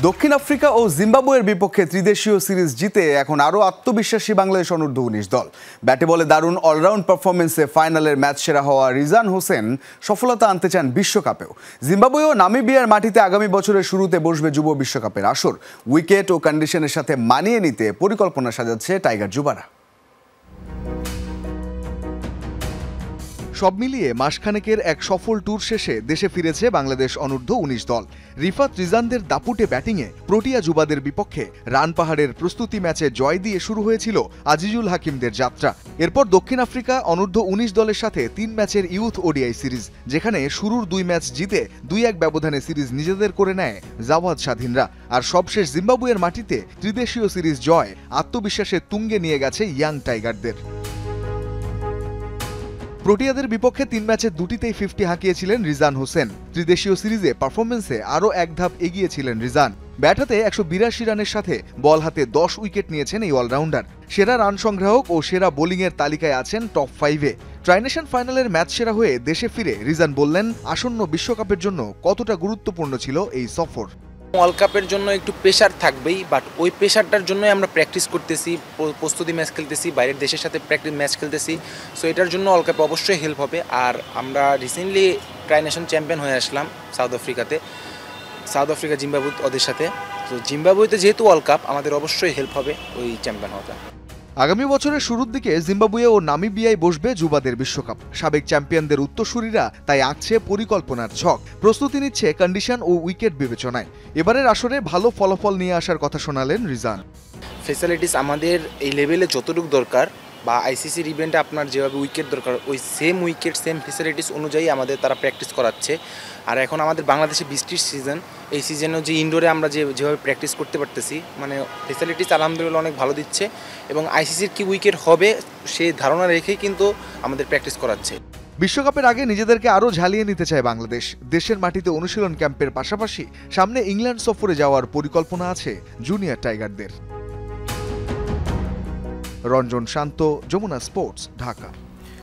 দক্ষিণ আফ্রিকা ও জিম্বাবুয়ের বিপক্ষে ত্রিদেশীয় সিরিজ জিতে এখন আরও আত্মবিশ্বাসী বাংলাদেশ অনূর্ধ্ব-19 দল। ব্যাটে বলে দারুণ অলরাউন্ড পারফরমেন্সে ফাইনালের ম্যাচ সেরা হওয়া রিজান হোসেন সফলতা আনতে চান বিশ্বকাপেও। জিম্বাবুয়ে ও নামিবিয়ার মাটিতে আগামী বছরের শুরুতে বসবে যুব বিশ্বকাপের আসর। উইকেট ও কন্ডিশনের সাথে মানিয়ে নিতে পরিকল্পনা সাজাচ্ছে টাইগার যুবারা। সব মিলিয়ে মাসখানেকের এক সফল ট্যুর শেষে দেশে ফিরেছে বাংলাদেশ অনূর্ধ্ব-19 দল। রিফাত রিজানদের দাপুটে ব্যাটিংয়ে প্রোটিয়া যুবাদের বিপক্ষে রান পাহাড়ের প্রস্তুতি ম্যাচে জয় দিয়ে শুরু হয়েছিল আজিজুল হাকিমদের যাত্রা। এরপর দক্ষিণ আফ্রিকা অনূর্ধ্ব-19 দলের সাথে 3 ম্যাচের ইউথ ওডিআই সিরিজ, যেখানে শুরুর 2 ম্যাচ জিতে 2-1 ব্যবধানে সিরিজ নিজেদের করে নেয় জাওয়াদ স্বাধীনরা। আর সবশেষ জিম্বাবুয়ের মাটিতে ত্রিদেশীয় সিরিজ জয় আত্মবিশ্বাসে তুঙ্গে নিয়ে গেছে ইয়াং টাইগারদের। প্রোটিয়াদের বিপক্ষে 3 ম্যাচে 2টিতেই 50 হাঁকিয়েছিলেন রিজান হোসেন। ত্রিদেশীয় সিরিজে পারফরমেন্সে আরও এক ধাপ এগিয়ে ছিলেন রিজান। ব্যাট হাতে 182 রানের সাথে বল হাতে 10 উইকেট নিয়েছেন এই অলরাউন্ডার। সেরা রান সংগ্রাহক ও সেরা বোলিংয়ের তালিকায় আছেন টপ 5-এ। ট্রাইনেশন ফাইনালের ম্যাচ সেরা হয়ে দেশে ফিরে রিজান বললেন, আসন্ন বিশ্বকাপের জন্য কতটা গুরুত্বপূর্ণ ছিল এই সফর। ওয়ার্ল্ড কাপের জন্য একটু প্রেশার থাকবেই, বাট ওই প্রেশারটার জন্যই আমরা প্র্যাকটিস করতেছি, প্রস্তুতি ম্যাচ খেলতেছি, বাইরের দেশের সাথে প্র্যাকটিস ম্যাচ খেলতেছি। সো এটার জন্য ওয়ার্ল্ড কাপে অবশ্যই হেল্প হবে। আর আমরা রিসেন্টলি ট্রাইনেশন চ্যাম্পিয়ন হয়ে আসলাম সাউথ আফ্রিকা জিম্বাবুয়ে ওদের সাথে। তো জিম্বাবুয়েতে যেহেতু ওয়ার্ল্ড কাপ, আমাদের অবশ্যই হেল্প হবে ওই চ্যাম্পিয়ন হওয়াটা। আগামী বছরের শুরুর দিকে জিম্বাবুয়ে ও নামিবিয়ায় বসবে যুবাদের বিশ্বকাপ। সাবেক চ্যাম্পিয়নদের উত্তরসূরিরা তাই আঁকছে পরিকল্পনার ছক। প্রস্তুতি নিচ্ছে কন্ডিশন ও উইকেট বিবেচনায়। এবারের আসরে ভালো ফলাফল নিয়ে আসার কথা শোনালেন রিজান। ফেসিলিটিস আমাদের এই লেভেলে যতটুকু দরকার, বা আইসিসির ইভেন্টে আপনার যেভাবে উইকেট দরকার, ওই সেম উইকেট সেম ফেসিলিটিস অনুযায়ী আমাদের তারা প্র্যাকটিস করাচ্ছে। আর এখন আমাদের বাংলাদেশে বৃষ্টির সিজন, এই সিজনেও যে ইনডোরে আমরা যেভাবে প্র্যাকটিস করতে পারতেছি, মানে ফেসিলিটিস আলহামদুলিল্লাহ অনেক ভালো দিচ্ছে। এবং আইসিসির কি উইকেট হবে সেই ধারণা রেখেই কিন্তু আমাদের প্র্যাকটিস করাচ্ছে। বিশ্বকাপের আগে নিজেদেরকে আরও ঝালিয়ে নিতে চায় বাংলাদেশ। দেশের মাটিতে অনুশীলন ক্যাম্পের পাশাপাশি সামনে ইংল্যান্ড সফরে যাওয়ার পরিকল্পনা আছে জুনিয়র টাইগারদের। রঞ্জন শান্ত, যমুনা স্পোর্টস, ঢাকা।